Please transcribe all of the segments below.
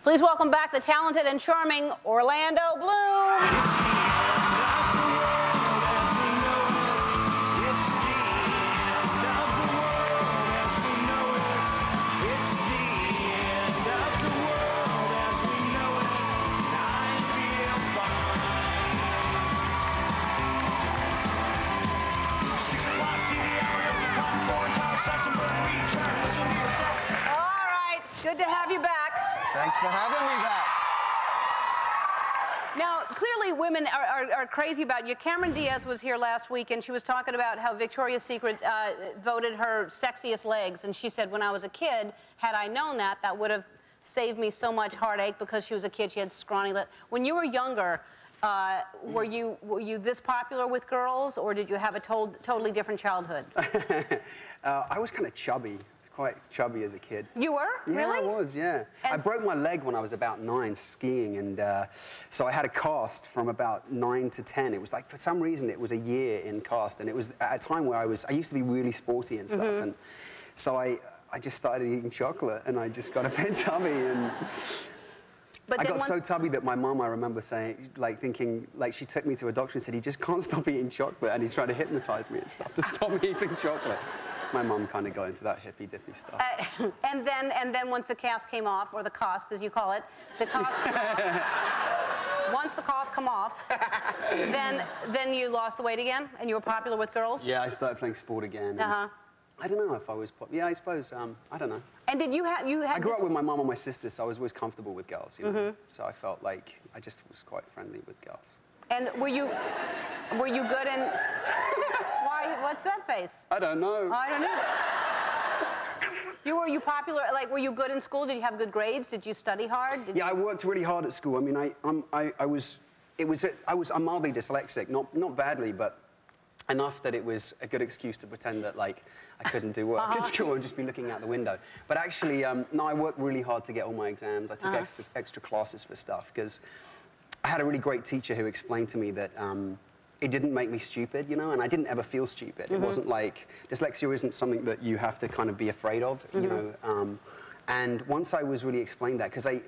Please welcome back the talented and charming Orlando Bloom. Good to have you back. Thanks for having me back. Now, clearly women are crazy about you. Cameron Diaz was here last week, and she was talking about how Victoria's Secret voted her sexiest legs. And she said, when I was a kid, had I known that, that would have saved me so much heartache because she was a kid. She had scrawny legs. When you were younger, were you this popular with girls, or did you have a totally different childhood? I was kind of chubby. Quite chubby as a kid. You were? Yeah, really? I was, yeah. And I broke my leg when I was about 9 skiing, and so I had a cast from about 9 to 10. It was like, for some reason, it was a year in cast, and it was at a time where I used to be really sporty and stuff, and so I just started eating chocolate, and I just got a bit tubby, and I got so tubby that my mum, I remember saying, like thinking, like she took me to a doctor and said, he just can't stop eating chocolate, and he tried to hypnotize me and stuff to stop me eating chocolate. My mum kind of got into that hippy-dippy stuff. And then once the cast came off, or the cost, as you call it, the cost came off. Once the cost come off, then you lost the weight again, and you were popular with girls? Yeah, I started playing sport again. I don't know if I was popular. Yeah, I suppose, I don't know. And did you have... I grew up with my mum and my sister, so I was always comfortable with girls, you know? So I felt like I just was quite friendly with girls. And were you good in... Why? What's that face? I don't know. I don't know. Were you popular? Like, were you good in school? Did you have good grades? Did you study hard? Yeah, I worked really hard at school. I mean, I was mildly dyslexic, not badly, but enough that it was a good excuse to pretend that like I couldn't do work at school and just be looking out the window. But actually, no, I worked really hard to get all my exams. I took extra classes for stuff because I had a really great teacher who explained to me that it didn't make me stupid, you know, and I didn't ever feel stupid. It wasn't like, dyslexia isn't something that you have to kind of be afraid of, you know. And once I was really explained that, because I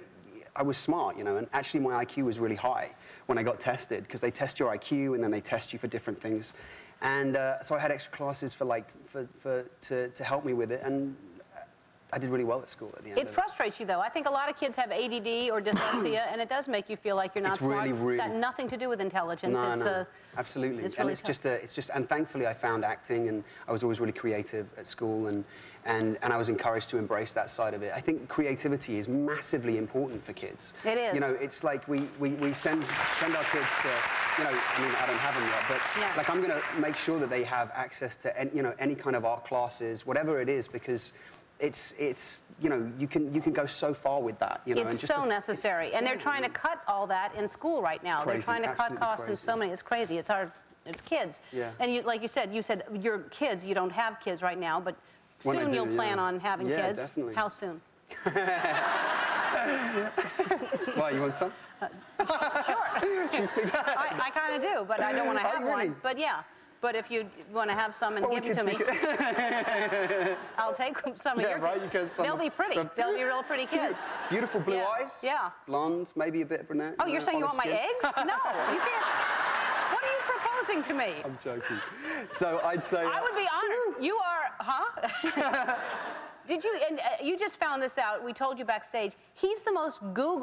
was smart, you know, and actually my IQ was really high when I got tested, because they test your IQ and then they test you for different things. And so I had extra classes to help me with it, and I did really well at school at the end. It frustrates you, though. I think a lot of kids have ADD or dyslexia, and it does make you feel like you're not smart. It's got nothing to do with intelligence. No, absolutely. It's really it's just, and thankfully I found acting, and I was always really creative at school, and I was encouraged to embrace that side of it. I think creativity is massively important for kids. It is. You know, it's like we send our kids to, you know, I mean, I don't have them yet, but like I'm going to make sure that they have access to, you know, any kind of art classes, whatever it is, because it's you know, you can go so far with that, you know. It's so necessary, and they're trying to cut all that in school right now. They're trying to cut costs in so many. It's crazy. It's kids. Yeah. And you, like you said you're kids. You don't have kids right now, but soon you'll plan on having kids. Yeah, definitely. How soon? Why, you want some? Sure. I kind of do, but I don't want to have one. But yeah. But if you want to have some and give them to me, I'll take some of your right, you can. They'll be pretty. They'll be real pretty kids. Beautiful blue eyes. Yeah. Blonde, maybe a bit brunette. Oh, you're saying you want my eggs? No, you can't. What are you proposing to me? I'm joking. So I'd say... I would be honored. You are, huh? Did you, and you just found this out, we told you backstage, he's the most Googled